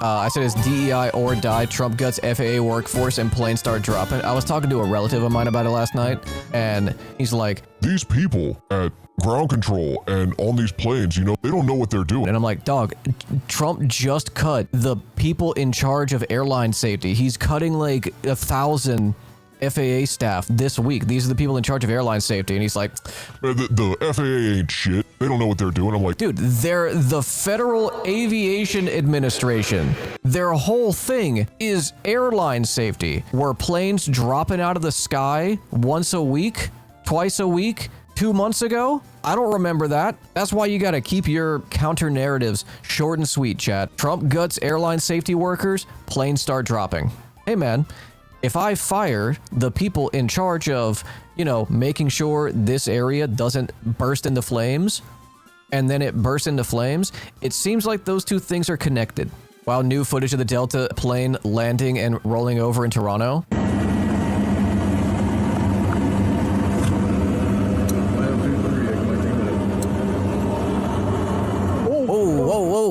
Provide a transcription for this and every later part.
I said it's DEI or die. Trump guts FAA workforce and planes start dropping. I was talking to a relative of mine about it last night, and he's like, these people at ground control and on these planes, you know, they don't know what they're doing. And I'm like, dog, Trump just cut the people in charge of airline safety. He's cutting like 1,000 FAA staff this week. These are the people in charge of airline safety. And he's like, the FAA ain't shit. They don't know what they're doing. I'm like, dude, they're the Federal Aviation Administration. Their whole thing is airline safety. Were planes dropping out of the sky once a week, twice a week, 2 months ago? I don't remember that. That's why you gotta keep your counter narratives short and sweet, chat. Trump guts airline safety workers, planes start dropping. Hey man, if I fire the people in charge of, you know, making sure this area doesn't burst into flames, and then it bursts into flames, it seems like those two things are connected. Wow, new footage of the Delta plane landing and rolling over in Toronto.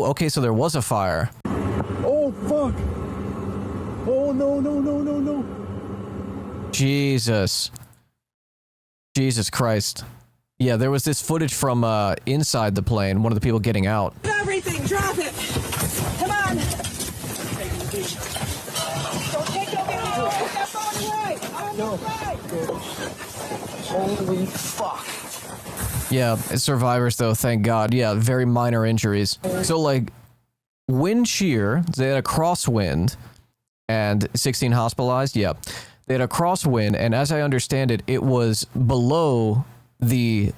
Okay, so there was a fire. Oh, fuck. Oh, no. Jesus. Jesus Christ. Yeah, there was this footage from inside the plane, one of the people getting out. Everything, drop it. Come on. Don't take no video. Put that phone away. No. Holy fuck. Yeah, survivors though, thank God. Yeah, very minor injuries. So like, wind shear, they had a crosswind and 16 hospitalized. Yeah, they had a crosswind, and as I understand it, it was below the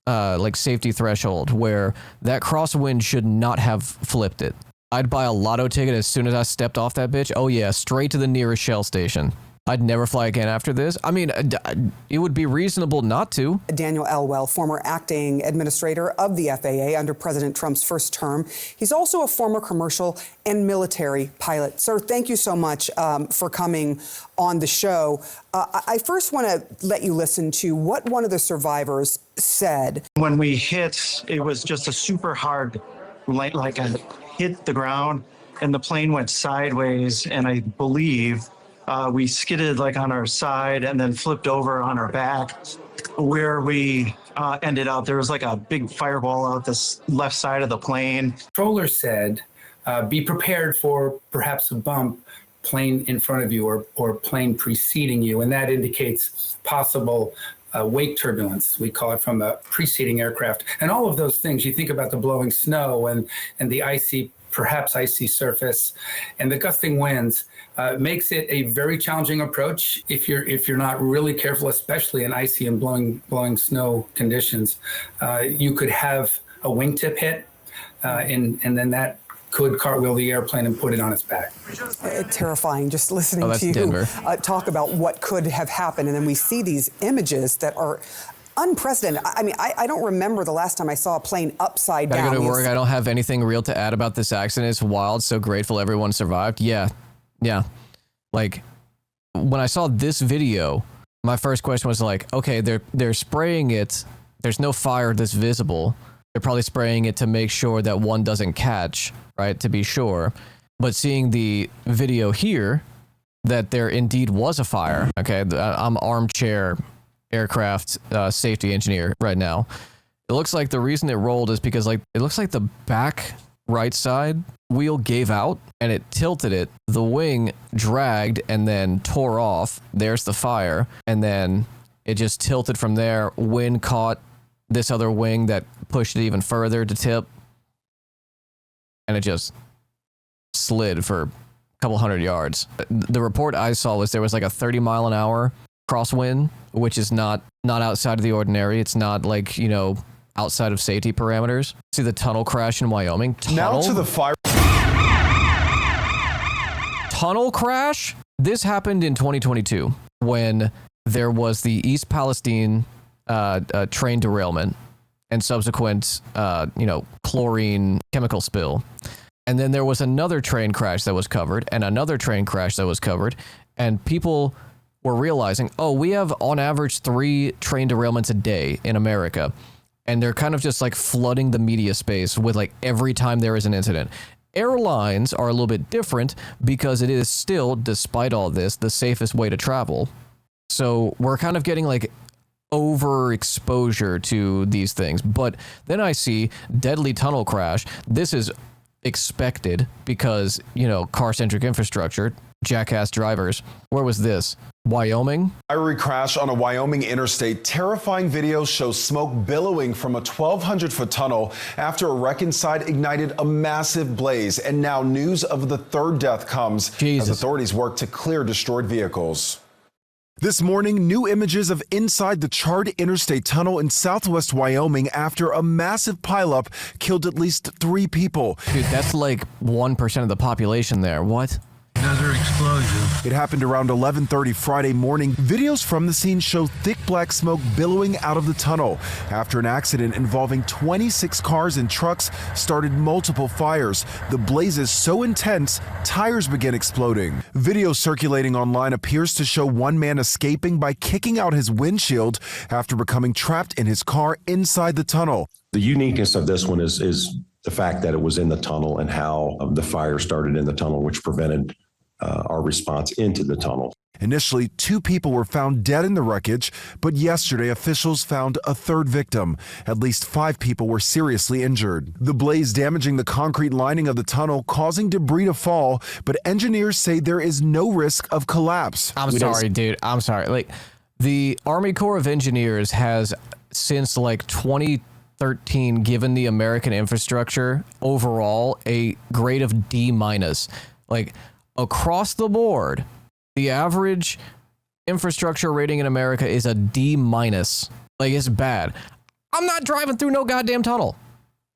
like safety threshold where that crosswind should not have flipped it. I'd buy a lotto ticket as soon as I stepped off that bitch. Oh yeah, straight to the nearest Shell station. I'd never fly again after this. I mean, it would be reasonable not to. Daniel Elwell, former acting administrator of the FAA under President Trump's first term. He's also a former commercial and military pilot. Sir, thank you so much for coming on the show. I first want to let you listen to what one of the survivors said. When we hit, it was just a super hard, like I hit the ground and the plane went sideways, and I believe we skidded like on our side and then flipped over on our back. Where we ended up, there was like a big fireball out this left side of the plane. Controller said, be prepared for perhaps a bump, plane in front of you or plane preceding you, and that indicates possible wake turbulence, we call it, from a preceding aircraft. And all of those things, you think about the blowing snow and the perhaps icy surface and the gusting winds, makes it a very challenging approach if you're not really careful, especially in icy and blowing snow conditions. You could have a wingtip hit, and then that could cartwheel the airplane and put it on its back. Terrifying, just listening to you talk about what could have happened. And then we see these images that are unprecedented. I mean, I don't remember the last time I saw a plane upside down. I go to work. I don't have anything real to add about this accident. It's wild. So grateful everyone survived. Yeah. Like, when I saw this video, my first question was like, okay, they're spraying it. There's no fire that's visible. They're probably spraying it to make sure that one doesn't catch, right? To be sure. But seeing the video here, that there indeed was a fire. Okay, I'm armchair aircraft safety engineer right now. It looks like the reason it rolled is because like it looks like the back right side wheel gave out and it tilted it. The wing dragged and then tore off. There's the fire, and then it just tilted from there. Wind caught this other wing that pushed it even further to tip, and it just slid for a couple hundred yards. The report I saw was there was like a 30-mile-an-hour crosswind, which is not outside of the ordinary. It's not like, you know, outside of safety parameters. See the tunnel crash in Wyoming? Now to the fire. Tunnel crash? This happened in 2022 when there was the East Palestine train derailment and subsequent, chlorine chemical spill. And then there was another train crash that was covered and another train crash that was covered. And people were realizing, oh, we have on average 3 train derailments a day in America. And they're kind of just like flooding the media space with like every time there is an incident. Airlines are a little bit different because it is still, despite all this, the safest way to travel. So we're kind of getting like overexposure to these things. But then I see deadly tunnel crash. This is expected because, you know, car-centric infrastructure, jackass drivers. Where was this? Wyoming? Fiery crash on a Wyoming interstate. Terrifying videos show smoke billowing from a 1,200-foot tunnel after a wreck inside ignited a massive blaze. And now news of the third death comes as authorities work to clear destroyed vehicles. This morning, new images of inside the charred interstate tunnel in southwest Wyoming after a massive pileup killed at least 3 people. Dude, that's like 1% of the population there. What? Another explosion. It happened around 11:30 Friday morning. Videos from the scene show thick black smoke billowing out of the tunnel after an accident involving 26 cars and trucks started multiple fires. The blazes so intense, tires began exploding. Video circulating online appears to show one man escaping by kicking out his windshield after becoming trapped in his car inside the tunnel. The uniqueness of this one is the fact that it was in the tunnel and how the fire started in the tunnel, which prevented our response into the tunnel. Initially, 2 people were found dead in the wreckage, but yesterday officials found a third victim. At least 5 people were seriously injured. The blaze damaging the concrete lining of the tunnel, causing debris to fall, but engineers say there is no risk of collapse. I'm sorry, dude. I'm sorry. Like, the Army Corps of Engineers has, since like 2013, given the American infrastructure overall a grade of D-. Like, across the board, the average infrastructure rating in America is a D-. Like, it's bad. I'm not driving through no goddamn tunnel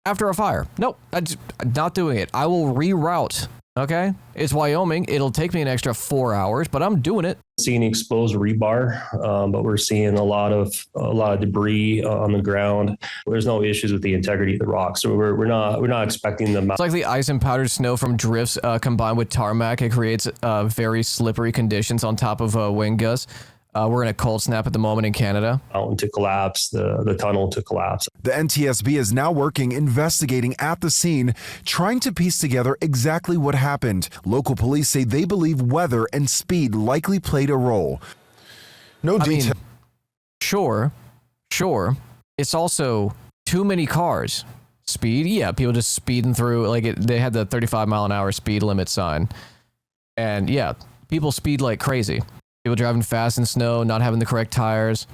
after a fire. Nope, I'm not doing it. I will reroute. Okay, it's Wyoming. It'll take me an extra 4 hours, but I'm doing it. Seeing exposed rebar, but we're seeing a lot of debris on the ground. There's no issues with the integrity of the rock, so we're not expecting them. It's like the ice and powdered snow from drifts combined with tarmac. It creates very slippery conditions on top of wind gusts. We're in a cold snap at the moment in Canada. Mountain to collapse, the tunnel to collapse. The NTSB is now working, investigating at the scene, trying to piece together exactly what happened. Local police say they believe weather and speed likely played a role. No detail. Sure. It's also too many cars. Speed, yeah, people just speeding through. Like, they had the 35-mile-an-hour speed limit sign. And yeah, people speed like crazy. People driving fast in snow, not having the correct tires.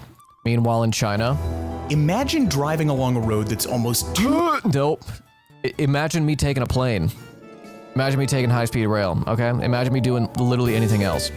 Meanwhile, in China, imagine driving along a road that's almost dope. Imagine me taking a plane. Imagine me taking high-speed rail, okay? Imagine me doing literally anything else.